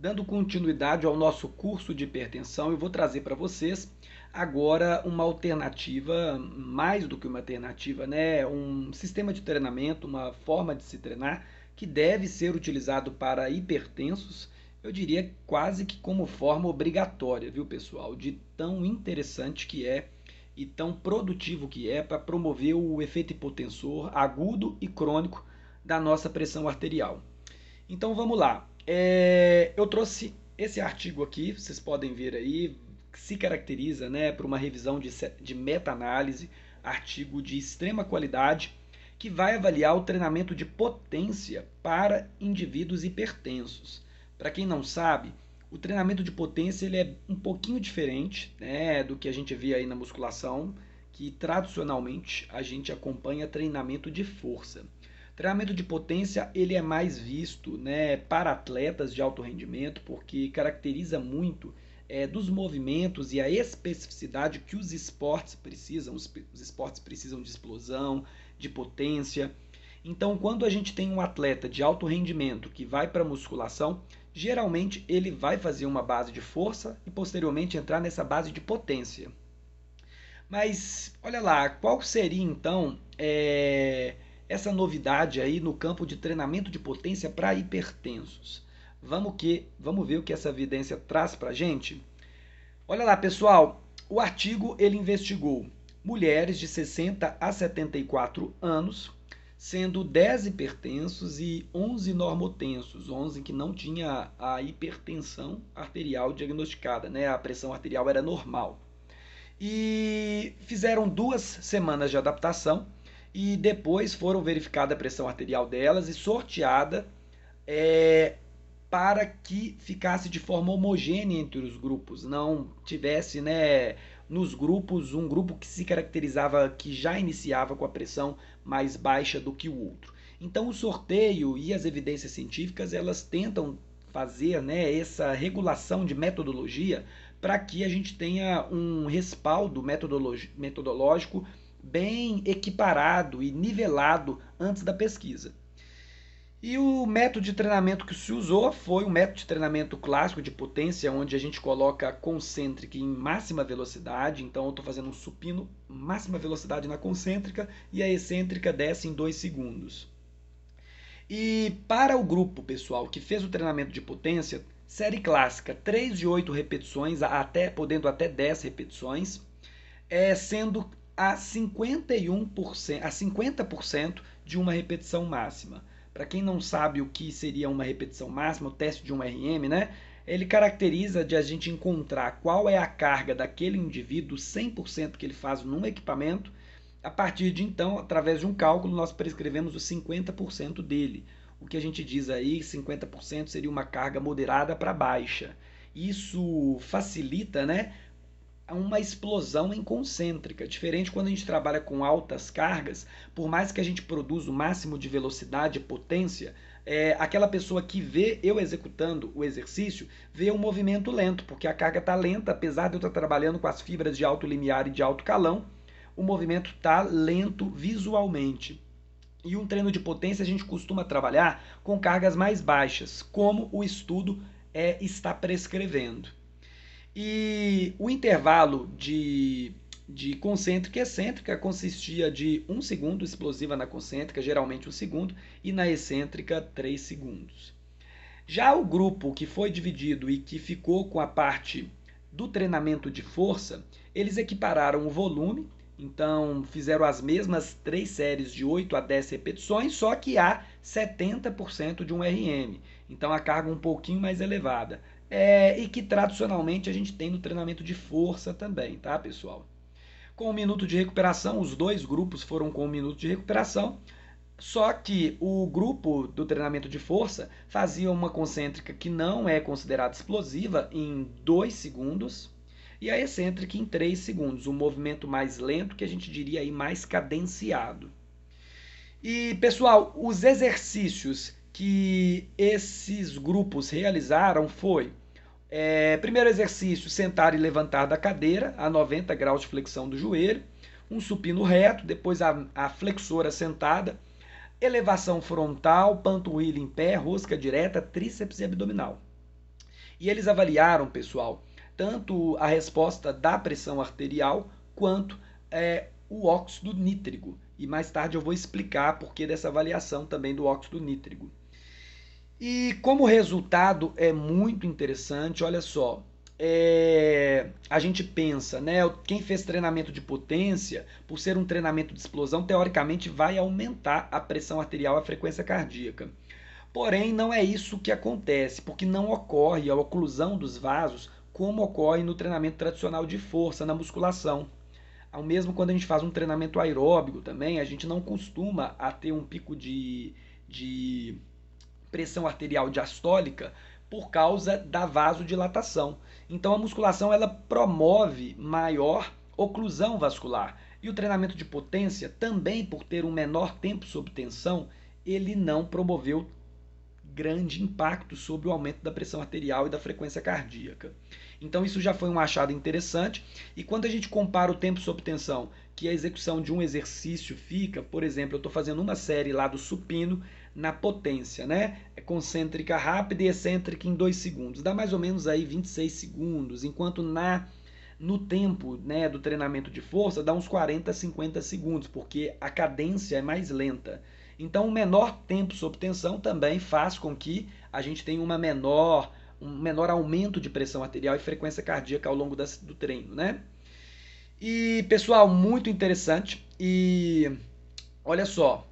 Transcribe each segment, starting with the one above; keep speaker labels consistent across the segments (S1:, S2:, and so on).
S1: Dando continuidade ao nosso curso de hipertensão, eu vou trazer para vocês agora uma alternativa, mais do que uma alternativa, né? Um sistema de treinamento, uma forma de se treinar que deve ser utilizado para hipertensos, eu diria quase que como forma obrigatória, viu, pessoal? De tão interessante que é e tão produtivo que é para promover o efeito hipotensor agudo e crônico da nossa pressão arterial. Então vamos lá. Eu trouxe esse artigo aqui, vocês podem ver aí, que se caracteriza, né, por uma revisão de meta-análise, artigo de extrema qualidade, que vai avaliar o treinamento de potência para indivíduos hipertensos. Para quem não sabe, o treinamento de potência ele é um pouquinho diferente, né, do que a gente vê aí na musculação, que tradicionalmente a gente acompanha treinamento de força. Treinamento de potência ele é mais visto, né, para atletas de alto rendimento, porque caracteriza muito dos movimentos e a especificidade que os esportes precisam. Os esportes precisam de explosão, de potência. Então, quando a gente tem um atleta de alto rendimento que vai para a musculação, geralmente ele vai fazer uma base de força e posteriormente entrar nessa base de potência. Mas olha lá, qual seria então essa novidade aí no campo de treinamento de potência para hipertensos? Vamos ver o que essa evidência traz para a gente? Olha lá, pessoal, o artigo ele investigou mulheres de 60 a 74 anos, sendo 10 hipertensos e 11 normotensos, 11 que não tinha a hipertensão arterial diagnosticada, né? A pressão arterial era normal. E fizeram 2 semanas de adaptação e depois foram verificada a pressão arterial delas e sorteada é, para que ficasse de forma homogênea entre os grupos, não tivesse, né, nos grupos um grupo que se caracterizava, que já iniciava com a pressão mais baixa do que o outro. Então o sorteio e as evidências científicas elas tentam fazer, né, essa regulação de metodologia para que a gente tenha um respaldo metodológico bem equiparado e nivelado antes da pesquisa. E o método de treinamento que se usou foi um método de treinamento clássico de potência, onde a gente coloca a concêntrica em máxima velocidade. Então eu estou fazendo um supino, máxima velocidade na concêntrica, e a excêntrica desce em 2 segundos. E para o grupo, pessoal, que fez o treinamento de potência, série clássica, 3 de 8 repetições, podendo até 10 repetições, sendo a 51%, a 50% de uma repetição máxima. Para quem não sabe o que seria uma repetição máxima, o teste de um RM, né? Ele caracteriza de a gente encontrar qual é a carga daquele indivíduo 100% que ele faz num equipamento. A partir de então, através de um cálculo, nós prescrevemos os 50% dele. O que a gente diz aí, 50% seria uma carga moderada para baixa. Isso facilita, né, uma explosão em concêntrica. Diferente quando a gente trabalha com altas cargas, por mais que a gente produza o máximo de velocidade e potência, aquela pessoa que vê eu executando o exercício, vê um movimento lento, porque a carga está lenta, apesar de eu estar trabalhando com as fibras de alto limiar e de alto calão, o movimento está lento visualmente. E um treino de potência a gente costuma trabalhar com cargas mais baixas, como o estudo está prescrevendo. E o intervalo de concêntrica e excêntrica consistia de 1 segundo explosiva na concêntrica, geralmente 1 segundo, e na excêntrica 3 segundos. Já o grupo que foi dividido e que ficou com a parte do treinamento de força, eles equipararam o volume, então fizeram as mesmas 3 séries de 8 a 10 repetições, só que a 70% de um RM. Então a carga um pouquinho mais elevada. E que tradicionalmente a gente tem no treinamento de força também, tá, pessoal? Com 1 minuto de recuperação, os dois grupos foram com 1 minuto de recuperação, só que o grupo do treinamento de força fazia uma concêntrica que não é considerada explosiva em 2 segundos e a excêntrica em 3 segundos, um movimento mais lento que a gente diria aí mais cadenciado. E, pessoal, os exercícios que esses grupos realizaram foi primeiro exercício, sentar e levantar da cadeira a 90 graus de flexão do joelho, um supino reto, depois a flexora sentada, elevação frontal, panturrilha em pé, rosca direta, tríceps e abdominal. E eles avaliaram, pessoal, tanto a resposta da pressão arterial quanto o óxido nítrico. E mais tarde eu vou explicar por que dessa avaliação também do óxido nítrico. E como resultado é muito interessante, olha só, a gente pensa, né? Quem fez treinamento de potência, por ser um treinamento de explosão, teoricamente vai aumentar a pressão arterial e a frequência cardíaca. Porém, não é isso que acontece, porque não ocorre a oclusão dos vasos como ocorre no treinamento tradicional de força, na musculação. Ao mesmo quando a gente faz um treinamento aeróbico também, a gente não costuma a ter um pico de pressão arterial diastólica por causa da vasodilatação. Então a musculação ela promove maior oclusão vascular. E o treinamento de potência, também por ter um menor tempo sob tensão, ele não promoveu grande impacto sobre o aumento da pressão arterial e da frequência cardíaca. Então isso já foi um achado interessante. E quando a gente compara o tempo sob tensão que a execução de um exercício fica, por exemplo, eu estou fazendo uma série lá do supino na potência, né? É concêntrica rápida e excêntrica em 2 segundos. Dá mais ou menos aí 26 segundos, enquanto no tempo, né, do treinamento de força dá uns 40, 50 segundos, porque a cadência é mais lenta. Então, o menor tempo sob tensão também faz com que a gente tenha um menor aumento de pressão arterial e frequência cardíaca ao longo do treino, né? E, pessoal, muito interessante. E olha só,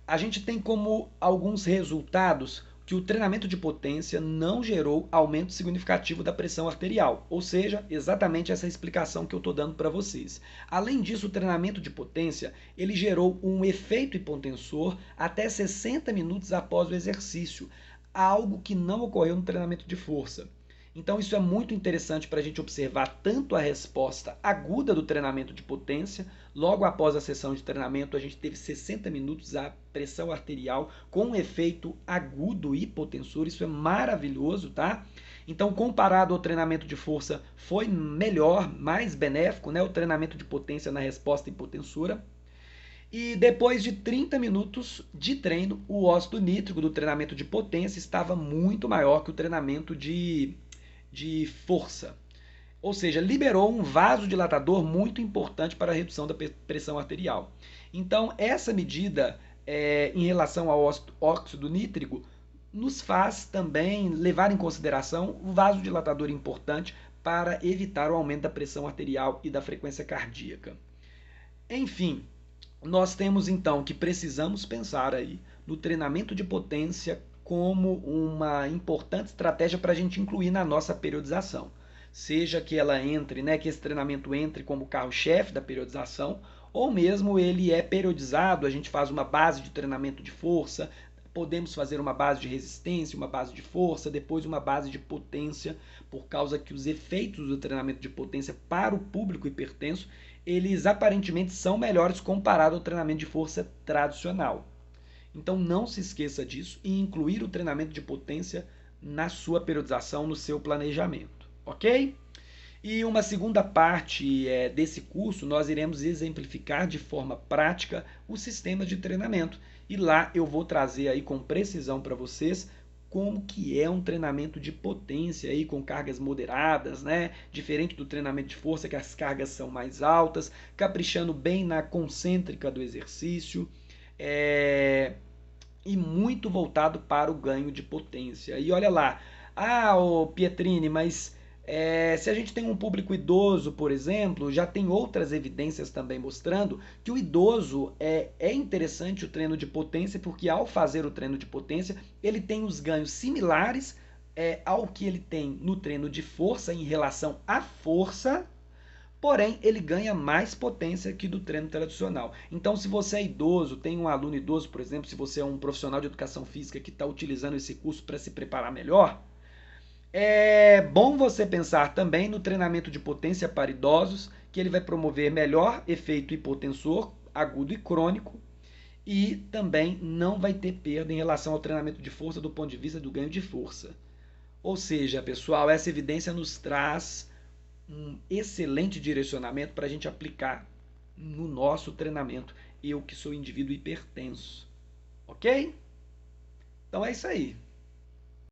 S1: a gente tem como alguns resultados que o treinamento de potência não gerou aumento significativo da pressão arterial, ou seja, exatamente essa explicação que eu estou dando para vocês. Além disso, o treinamento de potência ele gerou um efeito hipotensor até 60 minutos após o exercício, algo que não ocorreu no treinamento de força. Então isso é muito interessante para a gente observar tanto a resposta aguda do treinamento de potência, logo após a sessão de treinamento a gente teve 60 minutos a pressão arterial com um efeito agudo hipotensor, isso é maravilhoso, tá? Então comparado ao treinamento de força foi melhor, mais benéfico, né? O treinamento de potência na resposta hipotensora. E depois de 30 minutos de treino, o óxido nítrico do treinamento de potência estava muito maior que o treinamento de força. Ou seja, liberou um vasodilatador muito importante para a redução da pressão arterial. Então, essa medida em relação ao óxido nítrico nos faz também levar em consideração o vasodilatador importante para evitar o aumento da pressão arterial e da frequência cardíaca. Enfim, nós temos então que precisamos pensar aí no treinamento de potência como uma importante estratégia para a gente incluir na nossa periodização. Seja que ela entre, né, que esse treinamento entre como carro-chefe da periodização, ou mesmo ele é periodizado, a gente faz uma base de treinamento de força, podemos fazer uma base de resistência, uma base de força, depois uma base de potência, por causa que os efeitos do treinamento de potência para o público hipertenso, eles aparentemente são melhores comparado ao treinamento de força tradicional. Então não se esqueça disso e incluir o treinamento de potência na sua periodização, no seu planejamento, ok? E uma segunda parte desse curso, nós iremos exemplificar de forma prática o sistema de treinamento. E lá eu vou trazer aí com precisão para vocês como que é um treinamento de potência aí com cargas moderadas, né? Diferente do treinamento de força que as cargas são mais altas, caprichando bem na concêntrica do exercício. E muito voltado para o ganho de potência. E olha lá, ô Pietrini, mas se a gente tem um público idoso, por exemplo, já tem outras evidências também mostrando que o idoso é interessante o treino de potência, porque ao fazer o treino de potência, ele tem os ganhos similares ao que ele tem no treino de força em relação à força, porém ele ganha mais potência que do treino tradicional. Então, se você é idoso, tem um aluno idoso, por exemplo, se você é um profissional de educação física que está utilizando esse curso para se preparar melhor, é bom você pensar também no treinamento de potência para idosos, que ele vai promover melhor efeito hipotensor, agudo e crônico, e também não vai ter perda em relação ao treinamento de força do ponto de vista do ganho de força. Ou seja, pessoal, essa evidência nos traz um excelente direcionamento para a gente aplicar no nosso treinamento. Eu que sou indivíduo hipertenso. Ok? Então é isso aí.